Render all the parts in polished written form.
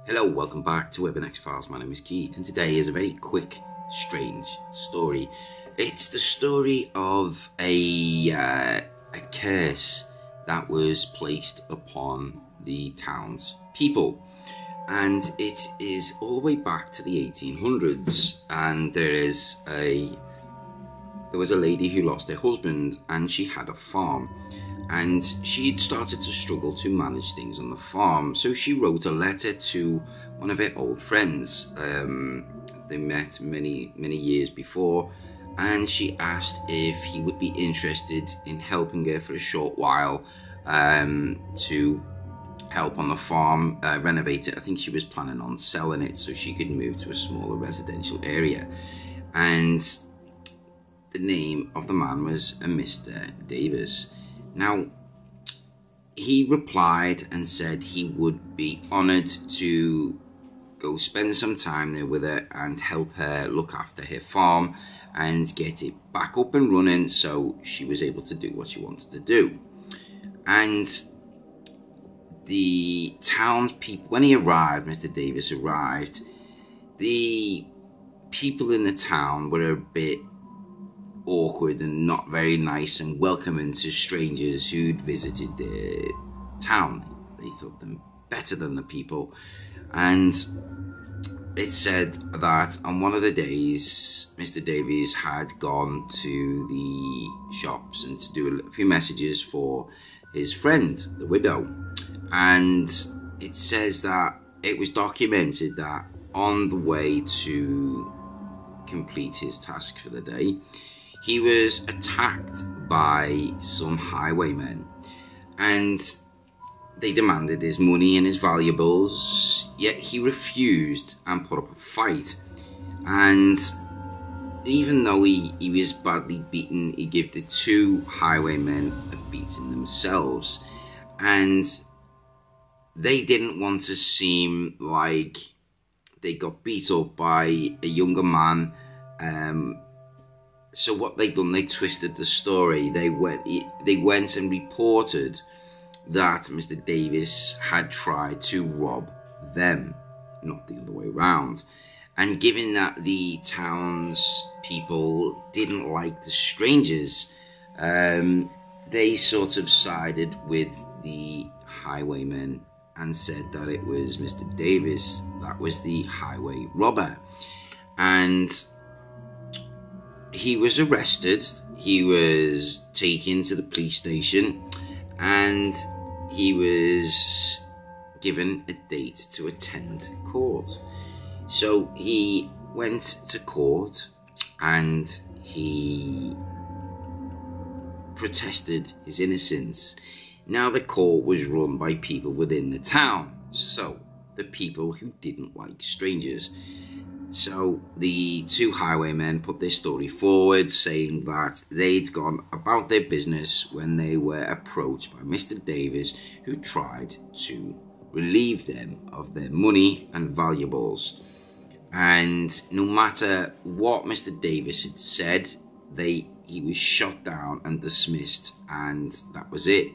Hello, welcome back to Urban X-Files. My name is Keith, and today is a very quick, strange story. It's the story of a curse that was placed upon the town's people, and it is all the way back to the 1800s. And there was a lady who lost her husband, and she had a farm. And she'd started to struggle to manage things on the farm, so she wrote a letter to one of her old friends. They met many years before, and she asked if he would be interested in helping her for a short while to help on the farm, renovate it. I think she was planning on selling it so she could move to a smaller residential area. And the name of the man was Mr. Davis. Now, he replied and said he would be honoured to go spend some time there with her and help her look after her farm and get it back up and running so she was able to do what she wanted to do. And the townspeople, when he arrived, Mr. Davis arrived, the people in the town were a bit awkward and not very nice and welcoming to strangers who'd visited the town. They thought them better than the people, and it said that on one of the days Mr. Davies had gone to the shops and to do a few messages for his friend, the widow, and it says that it was documented that on the way to complete his task for the day, he was attacked by some highwaymen, and they demanded his money and his valuables, yet he refused and put up a fight. And even though he was badly beaten, he gave the two highwaymen a beating themselves, and they didn't want to seem like they got beat up by a younger man. So what they done, they twisted the story. They went and reported that Mr. Davis had tried to rob them, not the other way around. And given that the townspeople didn't like the strangers, they sort of sided with the highwaymen and said that it was Mr. Davis that was the highway robber. And he was arrested, he was taken to the police station, and he was given a date to attend court. So he went to court and he protested his innocence. Now the court was run by people within the town, so the people who didn't like strangers. So the two highwaymen put their story forward, saying that they'd gone about their business when they were approached by Mr. Davis, who tried to relieve them of their money and valuables. And no matter what Mr. Davis had said, he was shot down and dismissed, and that was it.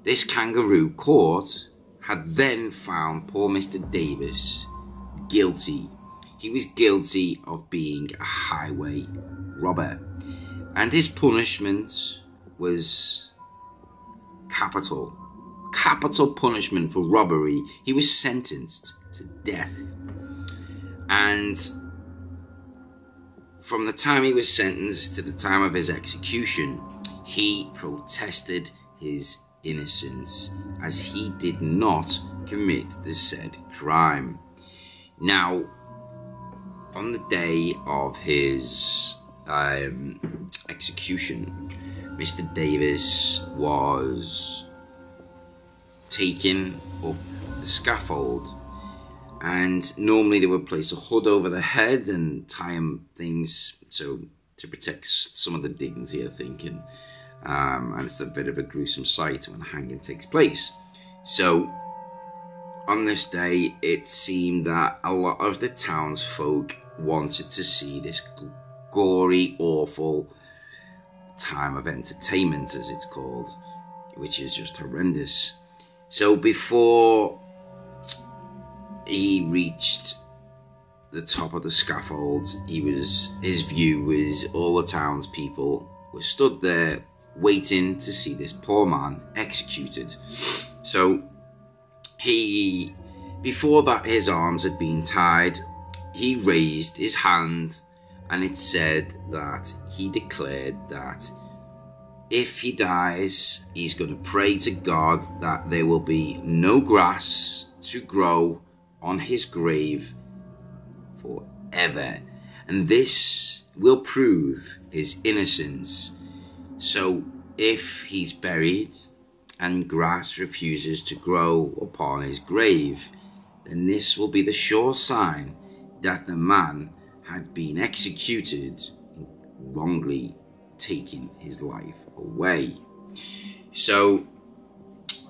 This kangaroo court had then found poor Mr. Davis guilty. He was guilty of being a highway robber, and his punishment was capital punishment for robbery. He was sentenced to death, and from the time he was sentenced to the time of his execution, he protested his innocence, as he did not commit the said crime. Now, on the day of his execution, Mr. Davis was taken up the scaffold, and normally they would place a hood over the head and tie him things to protect some of the dignity, I think, and it's a bit of a gruesome sight when a hanging takes place. So on this day, it seemed that a lot of the townsfolk wanted to see this gory, awful time of entertainment, as it's called, which is just horrendous. So before he reached the top of the scaffold, his view was all the townspeople were stood there waiting to see this poor man executed. So before that his arms had been tied, he raised his hand, and it said that he declared that if he dies, he's going to pray to God that there will be no grass to grow on his grave forever, and this will prove his innocence. So if he's buried and grass refuses to grow upon his grave, then this will be the sure sign that the man had been executed, wrongly taking his life away. So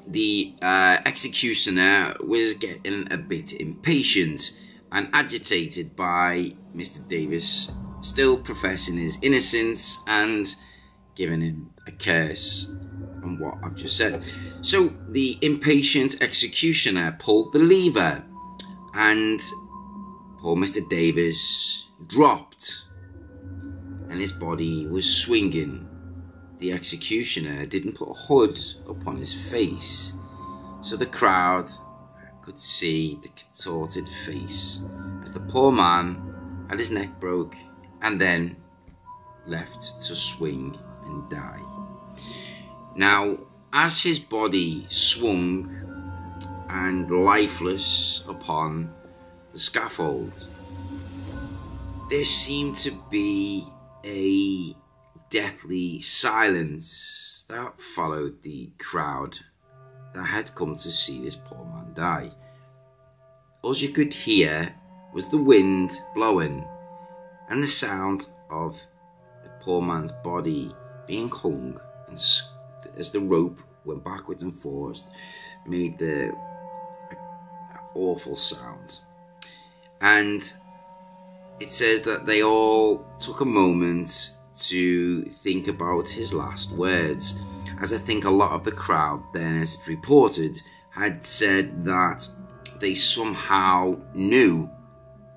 the executioner was getting a bit impatient and agitated by Mr. Davis still professing his innocence and giving him a curse on what I've just said. So the impatient executioner pulled the lever, and poor Mr. Davis dropped, and his body was swinging. The executioner didn't put a hood upon his face, so the crowd could see the contorted face as the poor man had his neck broke and then left to swing and die. Now, as his body swung and lifeless upon the scaffold, there seemed to be a deathly silence that followed the crowd that had come to see this poor man die. All you could hear was the wind blowing and the sound of the poor man's body being hung, and as the rope went backwards and forwards, made the awful sound. And it says that they all took a moment to think about his last words, as I think a lot of the crowd then, as it reported, had said that they somehow knew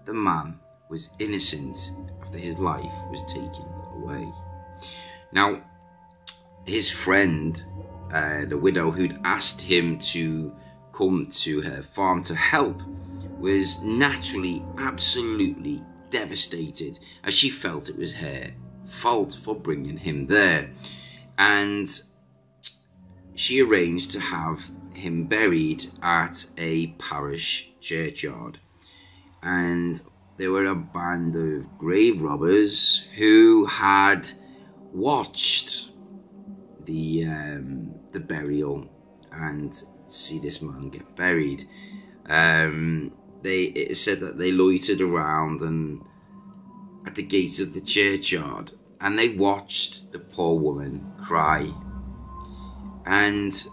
the man was innocent after his life was taken away. Now, his friend, the widow who'd asked him to come to her farm to help, was naturally absolutely devastated, as she felt it was her fault for bringing him there, and she arranged to have him buried at a parish churchyard. And there were a band of grave robbers who had watched the burial and see this man get buried. It said that they loitered around and at the gates of the churchyard, and they watched the poor woman cry. And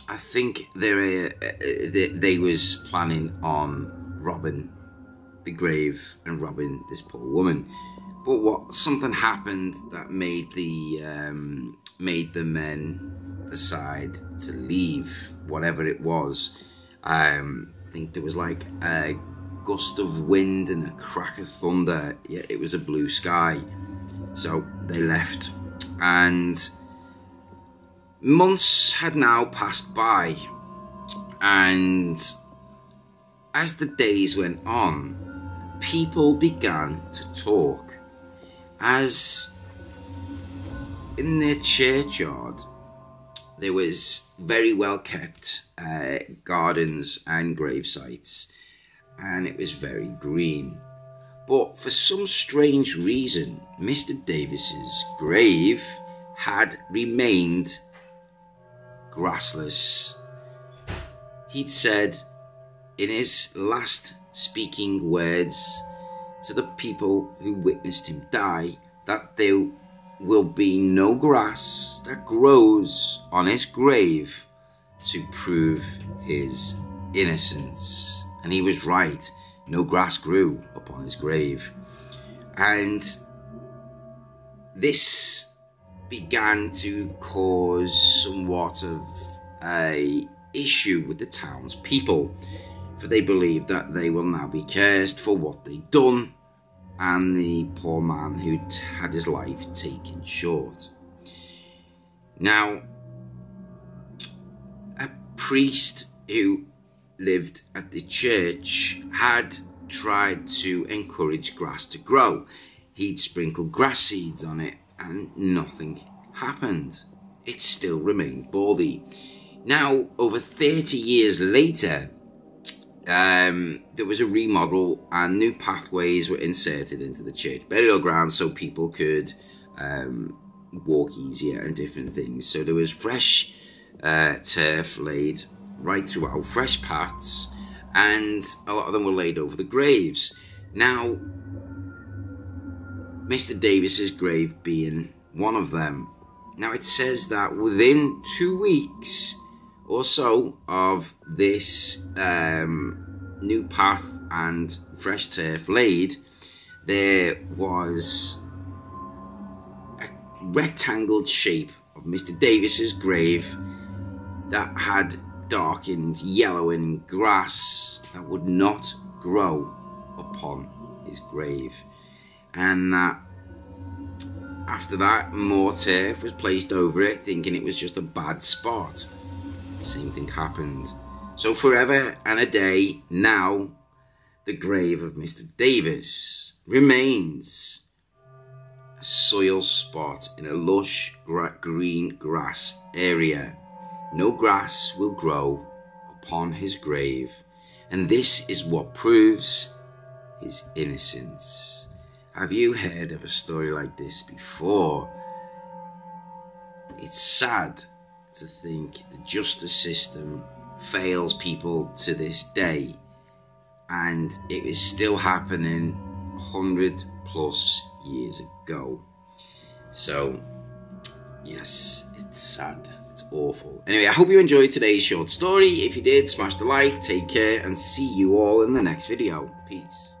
I think they was planning on robbing the grave and robbing this poor woman. But something happened that made the men decide to leave, whatever it was. I think there was like a gust of wind and a crack of thunder. Yeah, it was a blue sky. So they left, and months had now passed by, and as the days went on, people began to talk, as in their churchyard there was very well kept gardens and grave sites, and it was very green. But for some strange reason, Mr. Davis's grave had remained grassless. He'd said in his last speaking words to the people who witnessed him die that there will be no grass that grows on his grave to prove his innocence. And he was right. No grass grew upon his grave. And this began to cause somewhat of a issue with the townspeople, for they believe that they will now be cursed for what they'd done, and the poor man who'd had his life taken short. Now, a priest who lived at the church had tried to encourage grass to grow. He'd sprinkled grass seeds on it and nothing happened. It still remained baldy. Now, over 30 years later, there was a remodel and new pathways were inserted into the church burial ground so people could walk easier and different things. So there was fresh turf laid right throughout, fresh paths, and a lot of them were laid over the graves. Now, Mr. Davis's grave being one of them. Now, it says that within 2 weeks or so of this new path and fresh turf laid, there was a rectangled shape of Mr. Davis's grave that had darkened, yellowing grass that would not grow upon his grave. And that after that, more turf was placed over it, thinking it was just a bad spot. The same thing happened. So forever and a day, now the grave of Mr. Davis remains a soil spot in a lush green grass area. No grass will grow upon his grave, and this is what proves his innocence. Have you heard of a story like this before? It's sad to think the justice system fails people to this day, and it is still happening 100+ years ago. So yes, it's sad, it's awful. Anyway, I hope you enjoyed today's short story. If you did, smash the like, take care, and see you all in the next video. Peace.